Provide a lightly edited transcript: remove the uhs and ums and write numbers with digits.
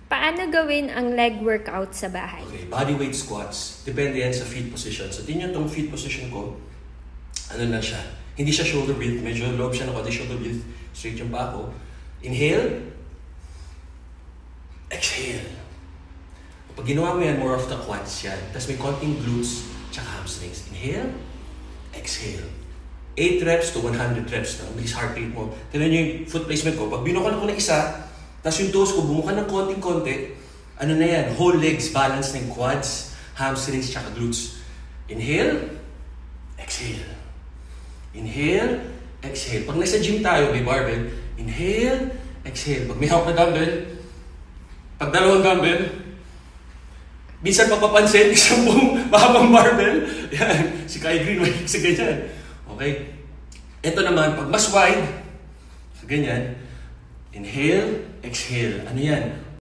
Paano gawin ang leg workout sa bahay? Okay, body weight squats. Depende yan sa feet position. So, tingnan tong feet position ko. Ano na siya? Hindi siya shoulder width. Medyo low siya na konti shoulder width. Straight yung pa ako. Inhale. Exhale. Pag ginawa mo yan, more of the quads yan. Tapos may konting glutes tsaka hamstrings. Inhale. Exhale. 8 reps to 100 reps na. Bilis heart rate mo. Tignan nyo yung foot placement ko. Pag binukan ako ng isa, tapos yung toes ko, bumuka ng konting-konti, ano na yan? Whole legs, balance ng quads, hamstrings, tsaka glutes. Inhale, exhale. Inhale, exhale. Pag nasa gym tayo, may barbell, inhale, exhale. Pag may hawak na dumbbell, pag dalawang dumbbell, minsan papapansin, isang buong mahabang barbell, yan, si Kai Green, may sa ganyan. Okay? Ito naman, pag mas wide, sa ganyan, inhale, exhale. Ano yan?